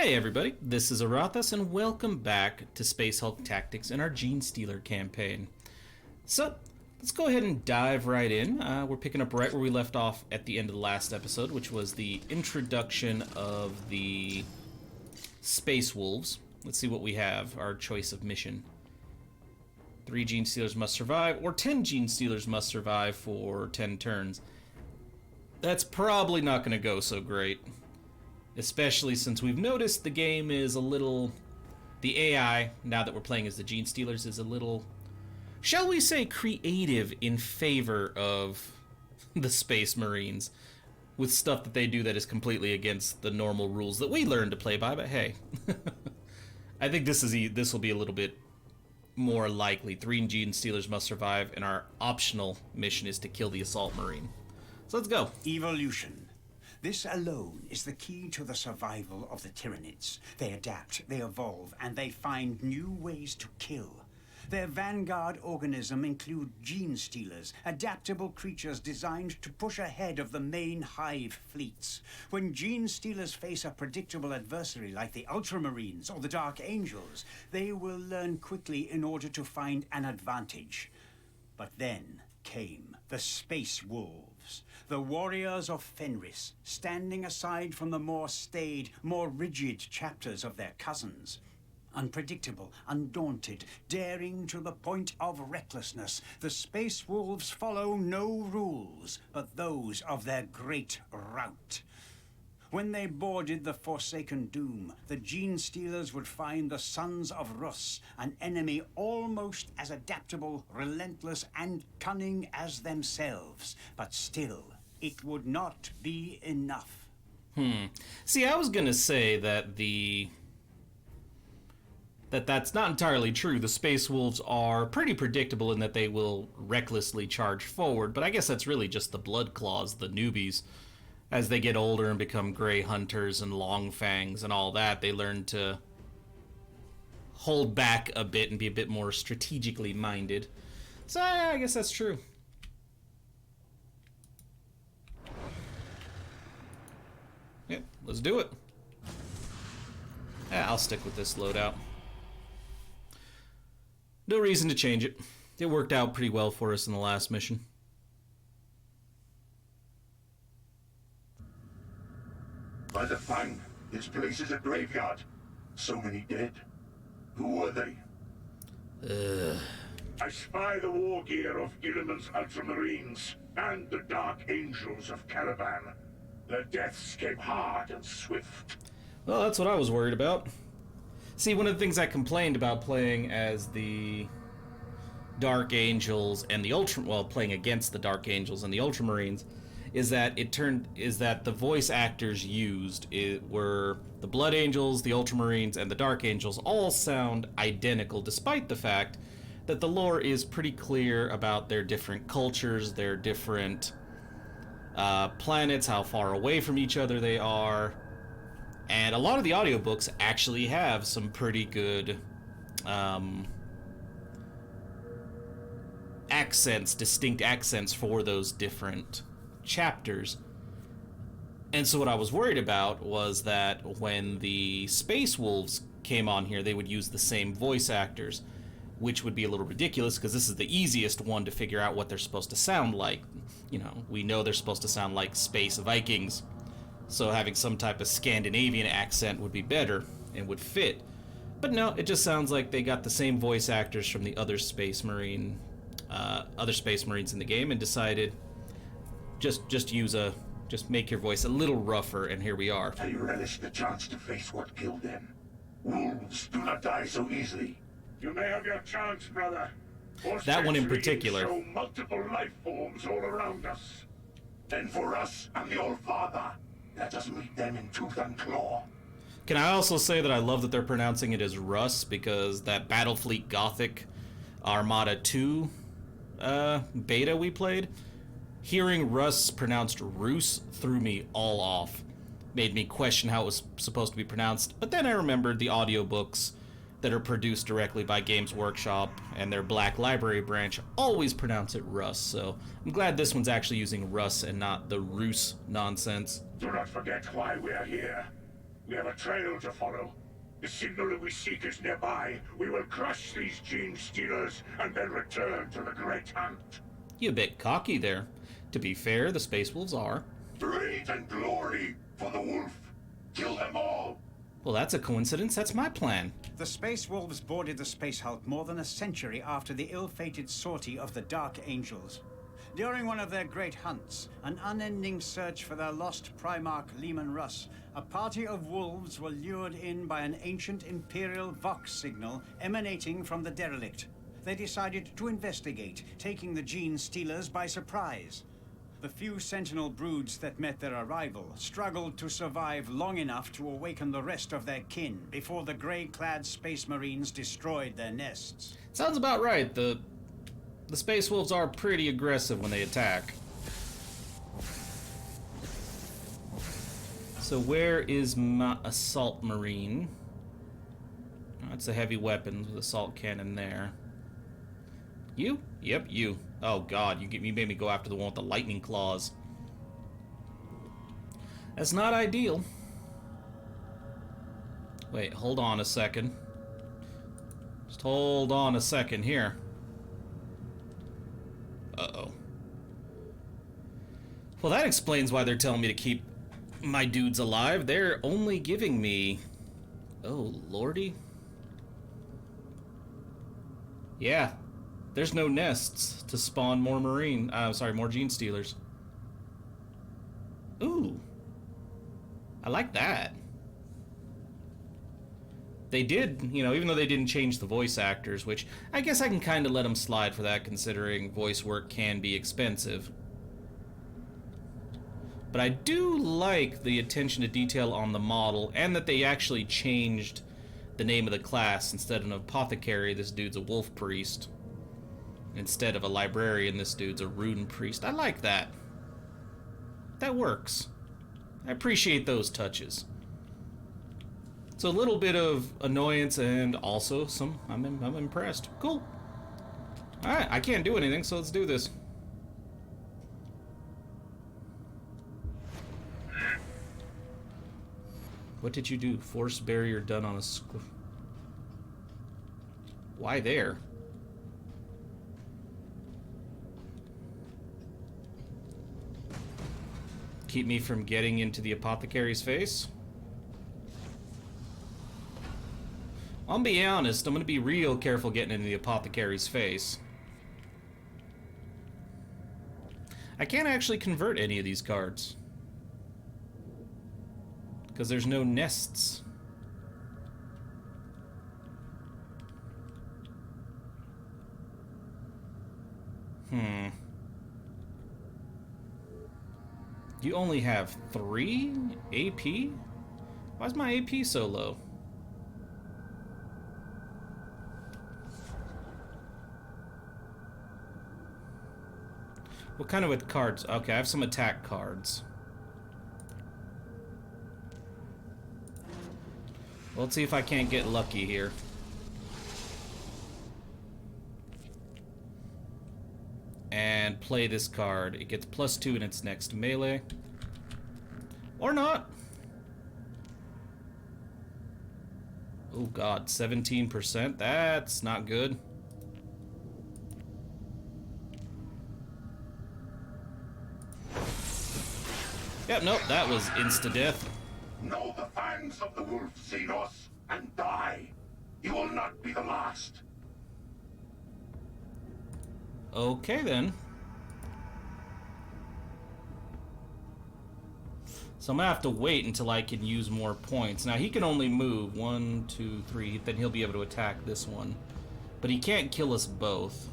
Hey everybody, this is Aurathas and welcome back to Space Hulk Tactics in our Genestealer campaign. So, let's go ahead and dive right in. We're picking up right where we left off at the end of the last episode, which was the introduction of the Space Wolves. Let's see what we have, our choice of mission. 3 Genestealers must survive, or 10 Genestealers must survive for 10 turns. That's probably not going to go so great. Especially since we've noticed the game is a little... The AI, now that we're playing as the Genestealers, is a little, shall we say, creative in favor of the Space Marines. With stuff that they do that is completely against the normal rules that we learn to play by, but hey. I think this will be a little bit more likely. 3 Genestealers must survive, and our optional mission is to kill the Assault Marine. So let's go. Evolution. This alone is the key to the survival of the Tyranids. They adapt, they evolve, and they find new ways to kill. Their vanguard organism include Genestealers, adaptable creatures designed to push ahead of the main hive fleets. When Genestealers face a predictable adversary like the Ultramarines or the Dark Angels, they will learn quickly in order to find an advantage. But then came the Space Wolves, the warriors of Fenris, standing aside from the more staid, more rigid chapters of their cousins. Unpredictable, undaunted, daring to the point of recklessness, the Space Wolves follow no rules but those of their great rout. When they boarded the Forsaken Doom, the Genestealers would find the Sons of Russ, an enemy almost as adaptable, relentless, and cunning as themselves. But still, it would not be enough. See, I was gonna say that that's not entirely true. The Space Wolves are pretty predictable in that they will recklessly charge forward, but I guess that's really just the Blood Claws, the newbies. As they get older and become Grey Hunters and Long Fangs and all that, they learn to hold back a bit and be a bit more strategically minded. So I guess that's true. Yep, let's do it. Yeah, I'll stick with this loadout. No reason to change it. It worked out pretty well for us in the last mission. By the Fang, this place is a graveyard. So many dead. Who are they? I spy the war gear of Gilliman's Ultramarines and the Dark Angels of Caravan. Their deaths came hard and swift. Well, that's what I was worried about. See, one of the things I complained about playing as the Dark Angels and the playing against the Dark Angels and the Ultramarines, is that the voice actors used were the Blood Angels, the Ultramarines, and the Dark Angels all sound identical, despite the fact that the lore is pretty clear about their different cultures, their different planets, how far away from each other they are, and a lot of the audiobooks actually have some pretty good distinct accents for those different chapters. And so what I was worried about was that when the Space Wolves came on here, they would use the same voice actors, which would be a little ridiculous because this is the easiest one to figure out what they're supposed to sound like. You know, we know they're supposed to sound like space Vikings, so having some type of Scandinavian accent would be better and would fit. But no, it just sounds like they got the same voice actors from the other Space Marines in the game and decided just make your voice a little rougher, and here we are. I relish the chance to face what killed them. Wolves do not die so easily. You may have your chance, brother. That one in particular. Show multiple life forms all around us. Then for us and the Old Father, let us meet them in tooth and claw. Can I also say that I love that they're pronouncing it as Russ, because that Battlefleet Gothic Armada 2 beta we played, hearing Russ pronounced Roos threw me all off. Made me question how it was supposed to be pronounced, but then I remembered the audiobooks that are produced directly by Games Workshop and their Black Library branch always pronounce it Russ, so I'm glad this one's actually using Russ and not the Roos nonsense. Do not forget why we are here. We have a trail to follow. The signal that we seek is nearby. We will crush these Genestealers and then return to the Great Hunt. You a bit cocky there. To be fair, the Space Wolves are. Greed and glory for the wolf. Kill them all. Well, that's a coincidence. That's my plan. The Space Wolves boarded the Space Hulk more than a century after the ill-fated sortie of the Dark Angels. During one of their great hunts, an unending search for their lost Primarch Leman Russ, a party of wolves were lured in by an ancient Imperial Vox signal emanating from the derelict. They decided to investigate, taking the Genestealers by surprise. The few sentinel broods that met their arrival struggled to survive long enough to awaken the rest of their kin before the gray-clad Space Marines destroyed their nests. Sounds about right. The Space Wolves are pretty aggressive when they attack. So where is my assault marine? Oh, that's a heavy weapons with assault cannon there. You? Yep, you. Oh god, you made me go after the one with the lightning claws. That's not ideal. Wait, hold on a second. Just hold on a second here. Uh-oh. Well, that explains why they're telling me to keep my dudes alive. They're only giving me... Oh, lordy. Yeah. There's no nests to spawn more more Genestealers. Ooh. I like that. They did, you know, even though they didn't change the voice actors, which I guess I can kind of let them slide for that, considering voice work can be expensive. But I do like the attention to detail on the model, and that they actually changed the name of the class. Instead of an apothecary, this dude's a wolf priest. Instead of a librarian, this dude's a rune priest. I like that. That works. I appreciate those touches. So a little bit of annoyance and also some... I'm impressed. Cool. Alright, I can't do anything, so let's do this. What did you do? Force barrier done on a Why there? Keep me from getting into the apothecary's face? I'll be honest, I'm gonna be real careful getting into the apothecary's face. I can't actually convert any of these cards. Because there's no nests. You only have 3 AP? Why is my AP so low? What kind of cards? Okay, I have some attack cards. Well, let's see if I can't get lucky here. And play this card. It gets +2 in its next melee. Or not. Oh god, 17%? That's not good. Yep, nope, that was insta-death. Know the fangs of the wolf, Xenos, and die. You will not be the last. Okay, then. So I'm gonna have to wait until I can use more points. Now, he can only move 1, 2, 3, then he'll be able to attack this one. But he can't kill us both.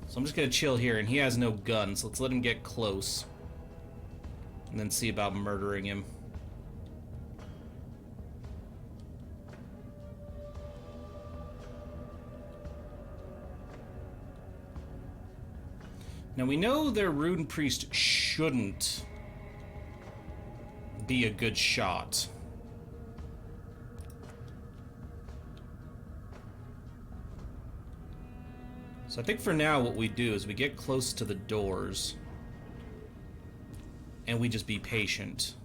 So I'm just gonna chill here, and he has no gun, so let's let him get close. And then see about murdering him. Now we know their rune priest shouldn't be a good shot. So I think for now what we do is we get close to the doors and we just be patient.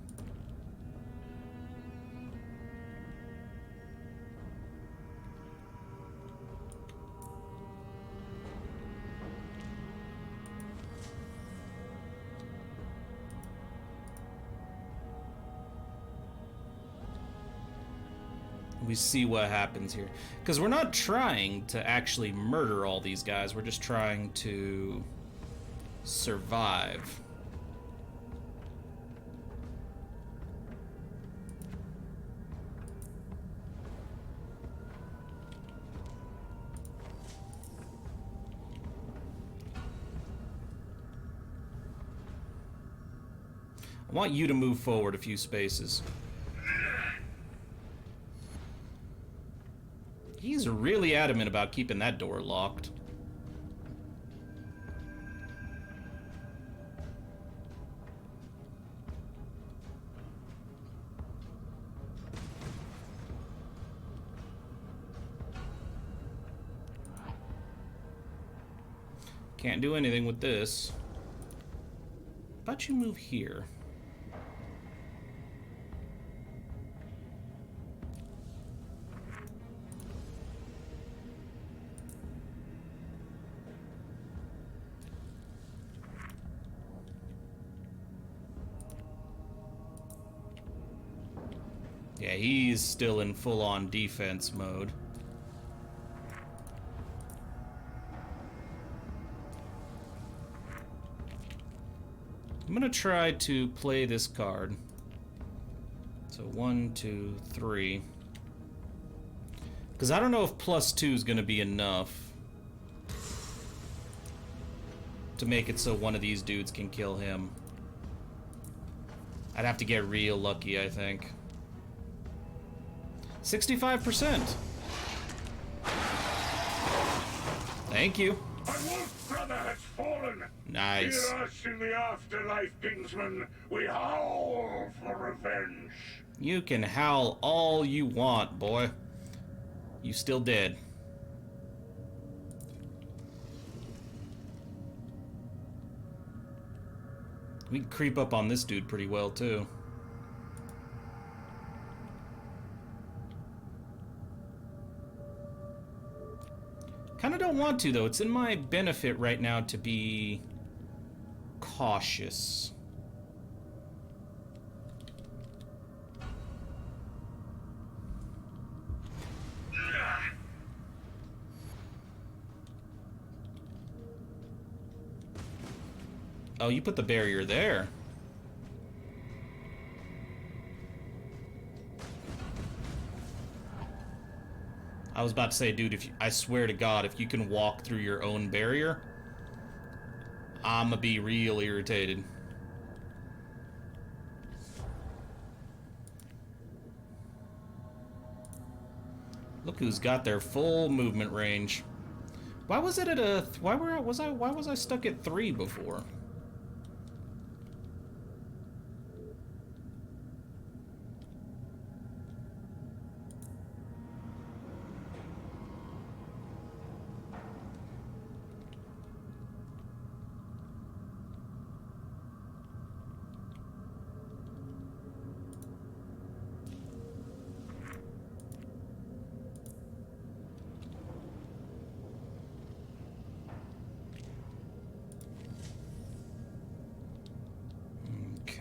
We see what happens here. Because we're not trying to actually murder all these guys. We're just trying to survive. I want you to move forward a few spaces. He's really adamant about keeping that door locked. Can't do anything with this. How about you move here? Yeah, he's still in full-on defense mode. I'm gonna try to play this card. So 1, 2, 3. Because I don't know if +2 is gonna be enough to make it so one of these dudes can kill him. I'd have to get real lucky, I think. 65%. Thank you. My wolf brother has fallen. Nice. Hear us in the afterlife, Kingsman. We howl for revenge. You can howl all you want, boy. You still dead. We can creep up on this dude pretty well, too. Kinda don't want to, though. It's in my benefit right now to be cautious. Oh, you put the barrier there. I was about to say, dude, I swear to God, if you can walk through your own barrier, I'ma be real irritated. Look who's got their full movement range. Why was it at a... Why was I stuck at 3 before?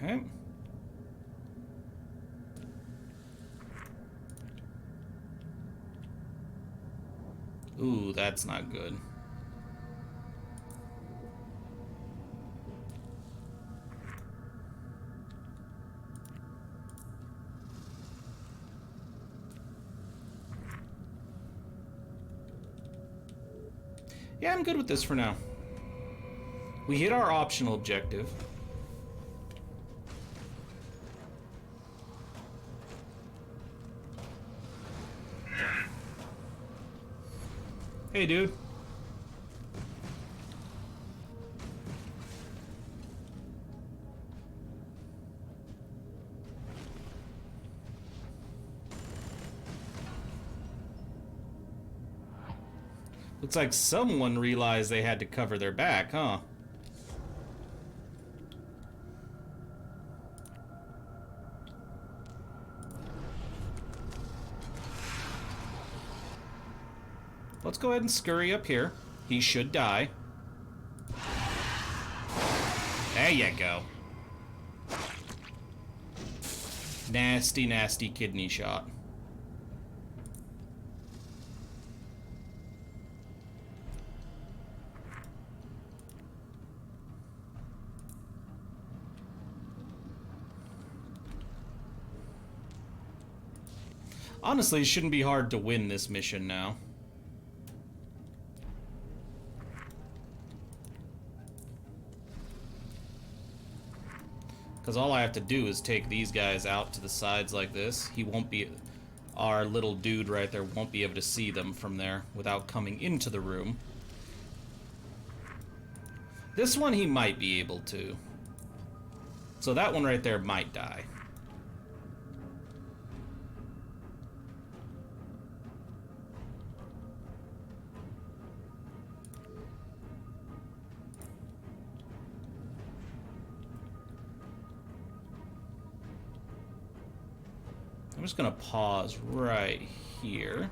Okay. Ooh, that's not good. Yeah, I'm good with this for now. We hit our optional objective. Hey, dude. Looks like someone realized they had to cover their back, huh? Let's go ahead and scurry up here. He should die. There you go. Nasty, nasty kidney shot. Honestly, it shouldn't be hard to win this mission now. Because all I have to do is take these guys out to the sides like this. He won't be... Our little dude right there won't be able to see them from there without coming into the room. This one he might be able to. So that one right there might die. I'm just gonna pause right here.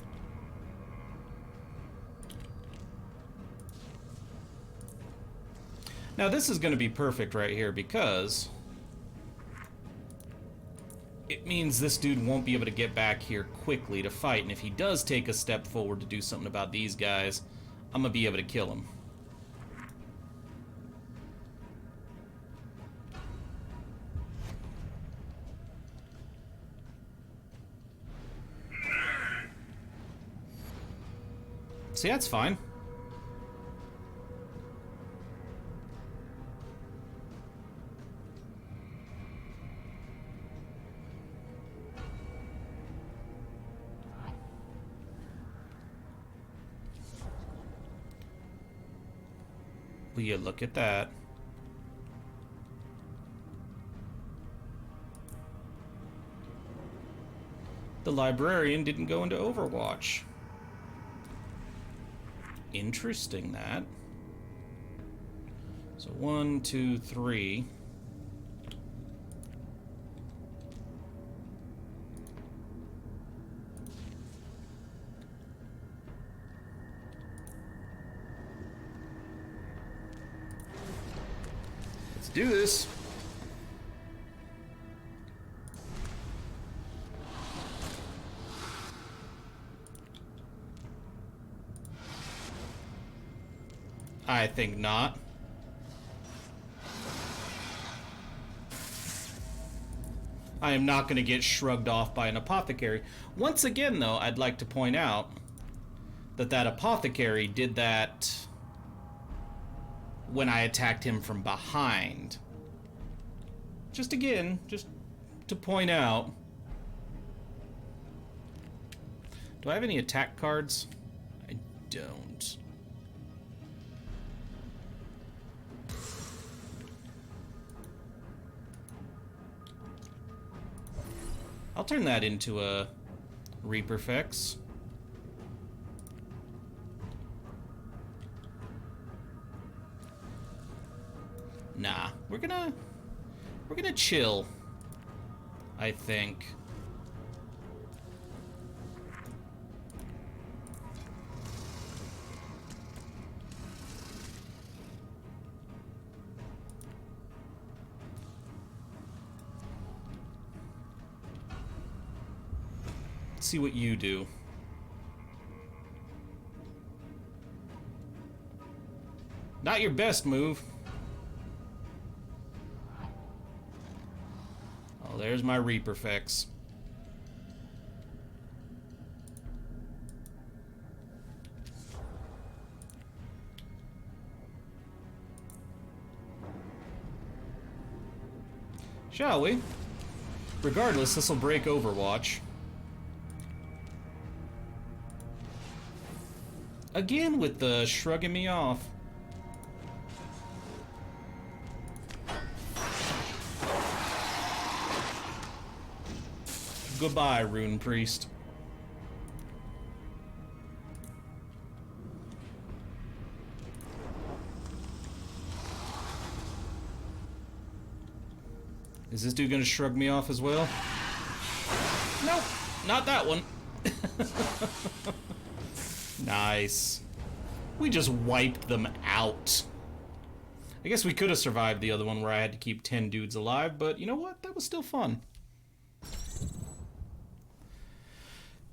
Now this is gonna be perfect right here because it means this dude won't be able to get back here quickly to fight, and if he does take a step forward to do something about these guys, I'm gonna be able to kill him. See, that's fine. Will you look at that? The librarian didn't go into Overwatch. Interesting, that. So 1, 2, 3. Let's do this. I think not. I am not going to get shrugged off by an apothecary. Once again, though, I'd like to point out that that apothecary did that when I attacked him from behind. Just again, just to point out. Do I have any attack cards? I don't. I'll turn that into a Reaperfix. Nah, we're gonna chill, I think. See what you do. Not your best move. Oh, there's my Reaperfix. Shall we? Regardless, this'll break Overwatch. Again with the shrugging me off. Goodbye, Rune Priest. Is this dude gonna shrug me off as well? Nope, not that one. Nice. We just wiped them out. I guess we could have survived the other one where I had to keep 10 dudes alive, but you know what? That was still fun.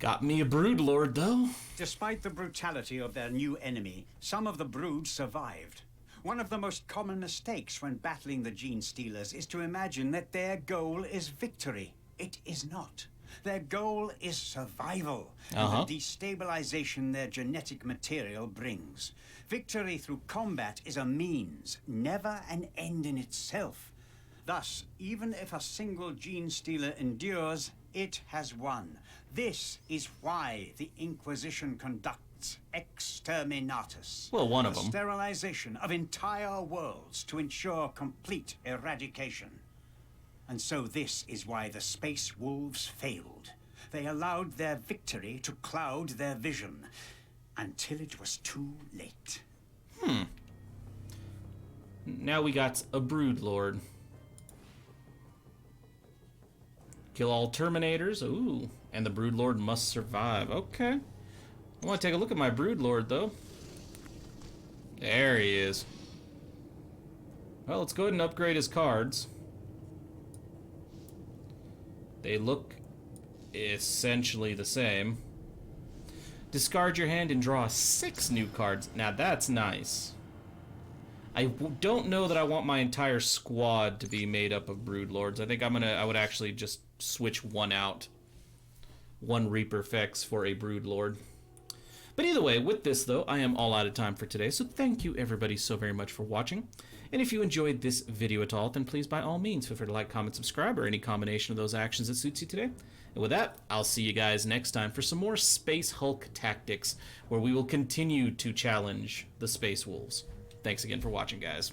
Got me a Broodlord, though. Despite the brutality of their new enemy, some of the brood survived. One of the most common mistakes when battling the Genestealers is to imagine that their goal is victory. It is not. Their goal is survival and the destabilization their genetic material brings. Victory through combat is a means, never an end in itself. Thus, even if a single Genestealer endures, it has won. This is why the Inquisition conducts exterminatus. Well, one of the them. Sterilization of entire worlds to ensure complete eradication. And so this is why the Space Wolves failed. They allowed their victory to cloud their vision, until it was too late. Now we got a Broodlord. Kill all Terminators. Ooh. And the Broodlord must survive. Okay. I want to take a look at my Broodlord, though. There he is. Well, let's go ahead and upgrade his cards. They look essentially the same. Discard your hand and draw 6 new cards. Now that's nice. I don't know that I want my entire squad to be made up of Broodlords. I think I would actually just switch one out. One Reaper Fex for a Broodlord. But either way, with this though, I am all out of time for today. So thank you everybody so very much for watching. And if you enjoyed this video at all, then please by all means feel free to like, comment, subscribe, or any combination of those actions that suits you today. And with that, I'll see you guys next time for some more Space Hulk tactics, where we will continue to challenge the Space Wolves. Thanks again for watching, guys.